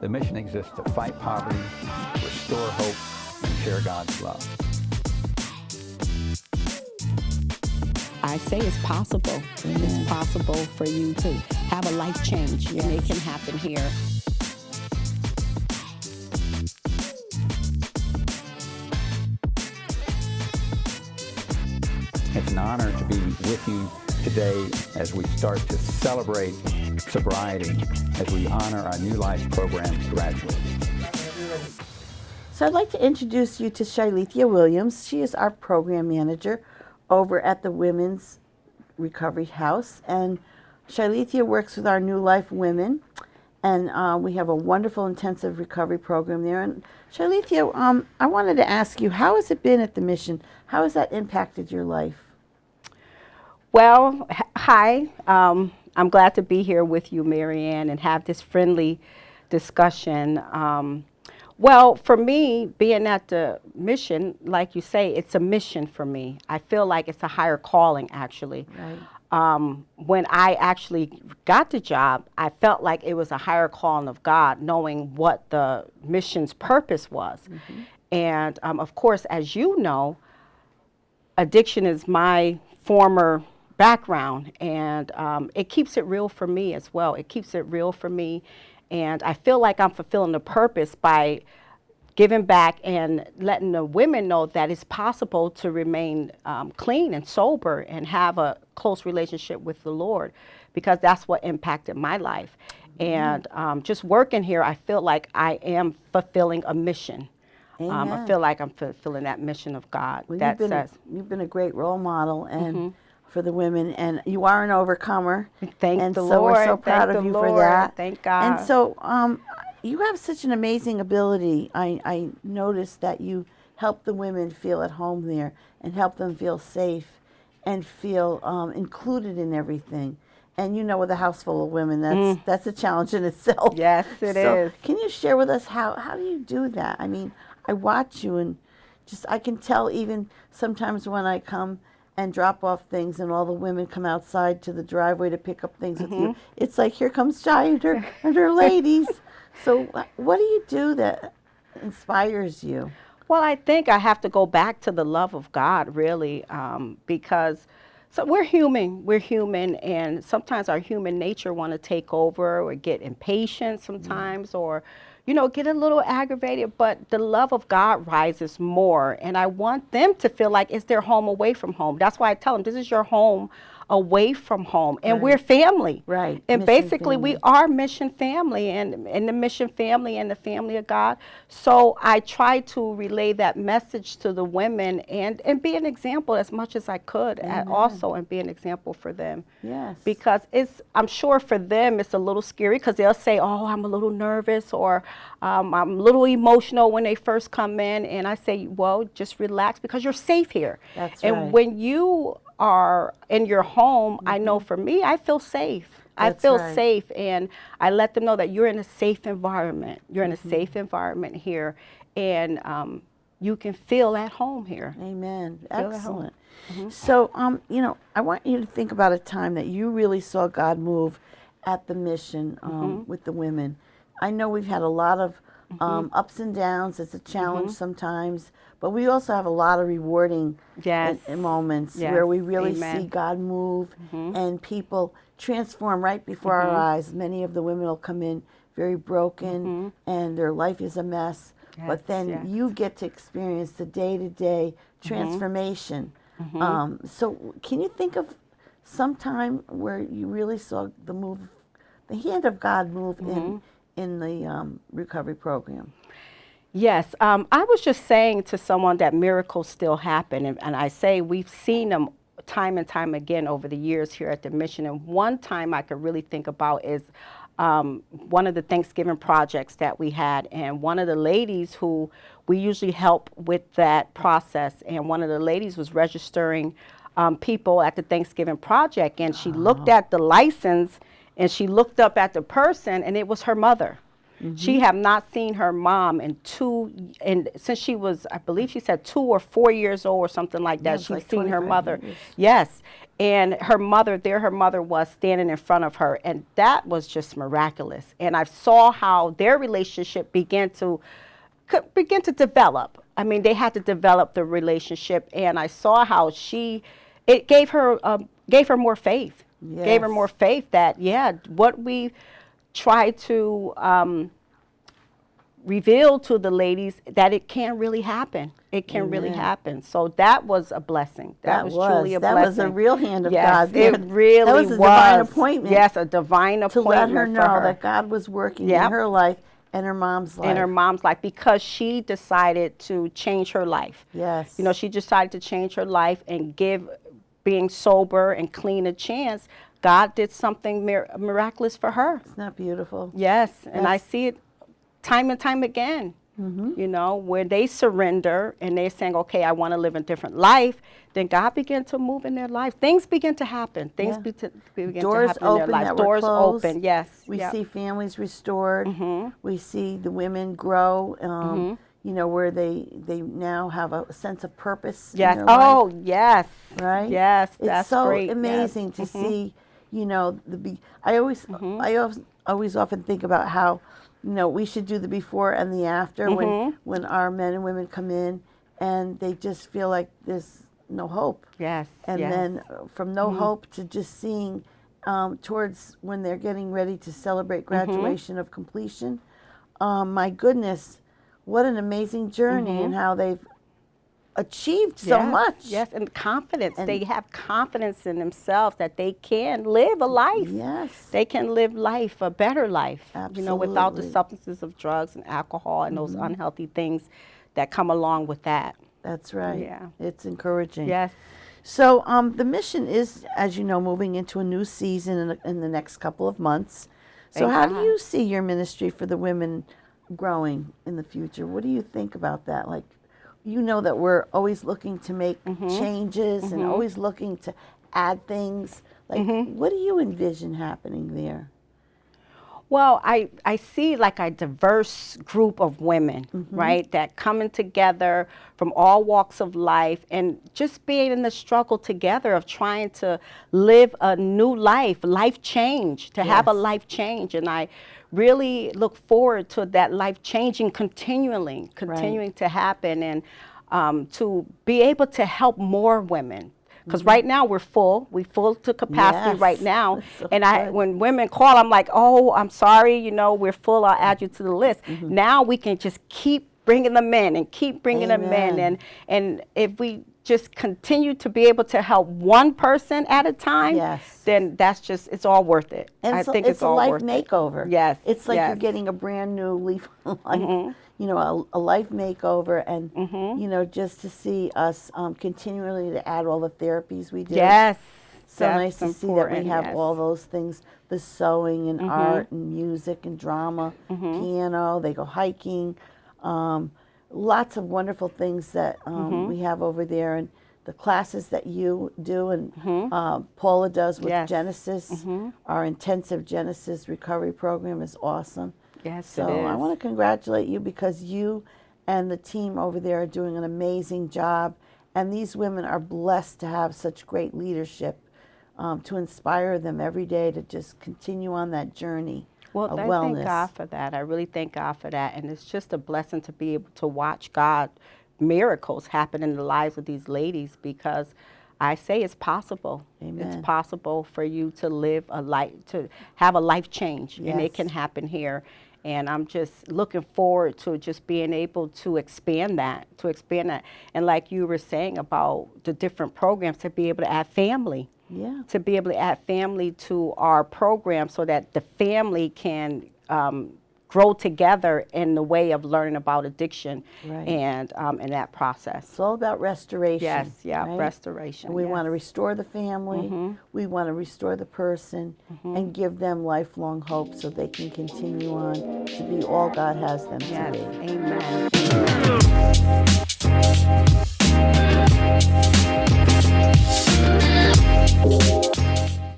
The mission exists to fight poverty, restore hope, and share God's love. I say it's possible. It's possible for you to have a life change, and it can happen here. It's an honor to be with you today as we start to celebrate sobriety, as we honor our New Life program graduates. So I'd like to introduce you to Shylethia Williams. She is our program manager over at the Women's Recovery House. And Shylethia works with our New Life women. And we have a wonderful intensive recovery program there. And Shylethia, I wanted to ask you, how has it been at the mission? How has that impacted your life? Well, hi. I'm glad to be here with you, Marianne, and have this friendly discussion. Well, for me, being at the mission, like you say, it's a mission for me. I feel like it's a higher calling, actually. Right. When I actually got the job, I felt like it was a higher calling of God, knowing what the mission's purpose was. Mm-hmm. And of course, as you know, addiction is my former background, and it keeps it real for me as well. It keeps it real for me. And I feel like I'm fulfilling the purpose by giving back and letting the women know that it's possible to remain clean and sober and have a close relationship with the Lord, because that's what impacted my life. Mm-hmm. And just working here, I feel like I am fulfilling a mission. I feel like I'm fulfilling that mission of God. Well, that you've been a great role model and for the women, and you are an overcomer. Thank the Lord. Lord. We're so proud of you for that. Thank God. And so you have such an amazing ability. I noticed that you help the women feel at home there and help them feel safe and feel included in everything. And you know, with a house full of women, that's a challenge in itself. Yes, it is. Can you share with us how do you do that? I mean, I watch you and just I can tell even sometimes when I come and drop off things and all the women come outside to the driveway to pick up things with you. It's like, here comes Shy and her ladies. So what do you do that inspires you? Well, I think I have to go back to the love of God, really, because we're human, and sometimes our human nature want to take over or get impatient sometimes, or get a little aggravated, but the love of God rises more. And I want them to feel like it's their home away from home. That's why I tell them, this is your home away from home. And we're family. Right. And Mission basically family. We are mission family and the mission family and the family of God. So I try to relay that message to the women and be an example as much as I could also, and be an example for them. Yes. Because I'm sure for them it's a little scary, because they'll say, oh, I'm a little nervous, or I'm a little emotional when they first come in. And I say, well, just relax, because you're safe here. That's and right. when you are in your home, I know for me, I feel safe. I feel safe, and I let them know that you're in a safe environment. You're in a safe environment here, and you can feel at home here. Amen. Excellent. So, I want you to think about a time that you really saw God move at the mission with the women. I know we've had a lot of ups and downs. It's a challenge sometimes, but we also have a lot of rewarding moments where we really see God move and people transform right before our eyes. Many of the women will come in very broken and their life is a mess, but then you get to experience the day-to-day transformation. So can you think of some time where you really saw the hand of God move in the recovery program? Yes, I was just saying to someone that miracles still happen, and I say we've seen them time and time again over the years here at the mission. And one time I could really think about is one of the Thanksgiving projects that we had, and one of the ladies who we usually help with that process, and one of the ladies was registering people at the Thanksgiving project, and she looked at the license and she looked up at the person, and it was her mother. She have not seen her mom since she was, I believe she said 2 or 4 years old or something like that. She's like seen her mother. Years. Yes. And her mother was standing in front of her, and that was just miraculous. And I saw how their relationship began to develop. I mean, they had to develop the relationship, and I saw how it gave her more faith. Yes. Gave her more faith that, what we try to reveal to the ladies, that it can really happen. It can really happen. So that was a blessing. That was truly a blessing. That was a real hand of yes, God. It really that was a divine appointment. Yes, a divine appointment to let her know that God was working in her life and her mom's life. In her mom's life, because she decided to change her life. Yes. You know, she decided to change her life and give being sober and clean a chance. God did something miraculous for her. Isn't that beautiful? Yes, and I see it time and time again. You know, where they surrender and they're saying, okay, I want to live a different life, then God began to move in their life. Things begin to happen. Things begin to happen in their life. Doors open, yes. We see families restored. We see the women grow, you know, where they now have a sense of purpose. Yes. In their life, yes. Right? Yes, it's that's so great. amazing to see, you know, I always often think about how, you know, we should do the before and the after when our men and women come in and they just feel like there's no hope. Yes. And then from no hope to just seeing towards when they're getting ready to celebrate graduation of completion. My goodness, what an amazing journey and how they've achieved so much. Yes, and confidence. They have confidence in themselves that they can live a life. Yes. They can live life, a better life. Absolutely. You know, without the substances of drugs and alcohol and those unhealthy things that come along with that. That's right. Yeah. It's encouraging. Yes. So the mission is, as you know, moving into a new season in the next couple of months. So how do you see your ministry for the women growing in the future? What do you think about that? Like, you know that we're always looking to make changes and always looking to add things. Like, what do you envision happening there? Well, I see like a diverse group of women, right, that coming together from all walks of life and just being in the struggle together of trying to live a new life change, to have a life change. And I really look forward to that life changing continuing to happen, and to be able to help more women. Because right now we're full to capacity right now. So and when women call, I'm like, oh, I'm sorry, you know, we're full, I'll add you to the list. Now we can just keep bringing them in and keep bringing them in. And if we just continue to be able to help one person at a time, then that's just, it's all worth it. And I think it's all worth it. It's a life makeover. Yes. It's like you're getting a brand new leaf of life. You know, a life makeover, and you know, just to see us continually to add all the therapies we do. Yes. So nice to see that we have all those things, the sewing and art and music and drama, piano, they go hiking, lots of wonderful things that we have over there, and the classes that you do and Paula does with Genesis, our intensive Genesis recovery program is awesome. Yes, so it is. I want to congratulate you because you and the team over there are doing an amazing job, and these women are blessed to have such great leadership to inspire them every day to just continue on that journey of wellness. I thank God for that. I really thank God for that, and it's just a blessing to be able to watch God miracles happen in the lives of these ladies, because I say it's possible. Amen. It's possible for you to live a life, to have a life change, and it can happen here. And I'm just looking forward to just being able to expand that, And like you were saying about the different programs, to be able to add family. Yeah. To be able to add family to our program so that the family can grow together in the way of learning about addiction and in that process. It's all about restoration. Yes, right? restoration. And we want to restore the family. We want to restore the person and give them lifelong hope so they can continue on to be all God has them to be. Amen.